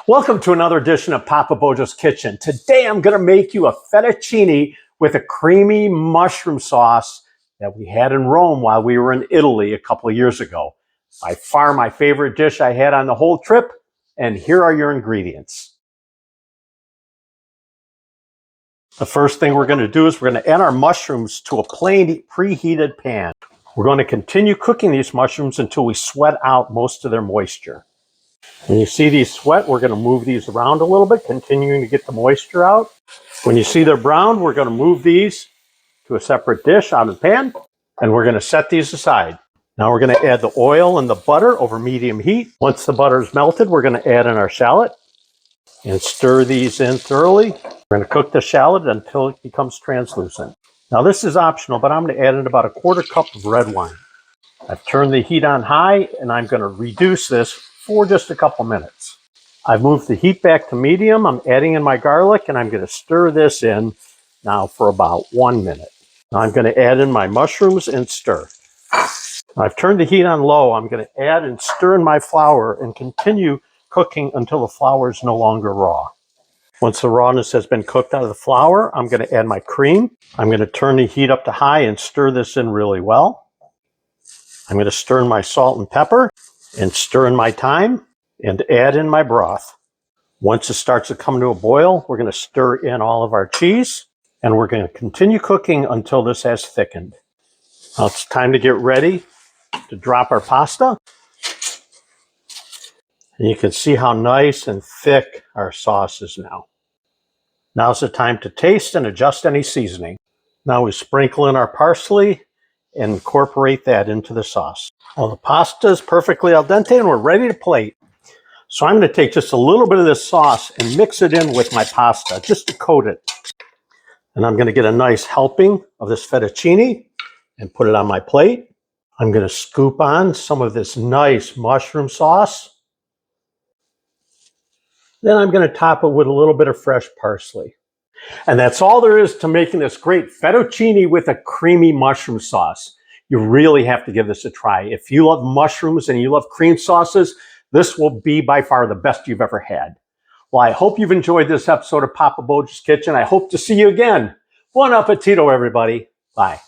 Welcome to another edition of Papa Bojo's Kitchen. Today I'm going to make you a fettuccine with a creamy mushroom sauce that we had in Rome while we were in Italy a couple of years ago. By far my favorite dish I had on the whole trip, and here are your ingredients. The first thing we're going to do is we're going to add our mushrooms to a plain preheated pan. We're going to continue cooking these mushrooms until we sweat out most of their moisture. When you see these sweat, we're going to move these around a little bit, continuing to get the moisture out. When you see they're browned, we're going to move these to a separate dish out of the pan, and we're going to set these aside. Now we're going to add the oil and the butter over medium heat. Once the butter is melted, we're going to add in our shallot and stir these in thoroughly. We're going to cook the shallot until it becomes translucent. Now this is optional, but I'm going to add in about a quarter cup of red wine. I've turned the heat on high, and I'm going to reduce this for just a couple minutes. I've moved the heat back to medium. I'm adding in my garlic, and I'm going to stir this in now for about 1 minute. Now I'm going to add in my mushrooms and stir. I've turned the heat on low. I'm going to add and stir in my flour and continue cooking until the flour is no longer raw. Once the rawness has been cooked out of the flour, I'm going to add my cream. I'm going to turn the heat up to high and stir this in really well. I'm going to stir in my salt and pepper and stir in my thyme and add in my broth. Once it starts to come to a boil, we're going to stir in all of our cheese, and we're going to continue cooking until this has thickened. Now it's time to get ready to drop our pasta. And you can see how nice and thick our sauce is now. Now's the time to taste and adjust any seasoning. Now we sprinkle in our parsley and incorporate that into the sauce. Well, the pasta is perfectly al dente and we're ready to plate. So I'm going to take just a little bit of this sauce and mix it in with my pasta just to coat it. And I'm going to get a nice helping of this fettuccine and put it on my plate. I'm going to scoop on some of this nice mushroom sauce. Then I'm going to top it with a little bit of fresh parsley. And that's all there is to making this great fettuccine with a creamy mushroom sauce. You really have to give this a try. If you love mushrooms and you love cream sauces, this will be by far the best you've ever had. Well, I hope you've enjoyed this episode of Papa Bojo's Kitchen. I hope to see you again. Buon appetito, everybody. Bye.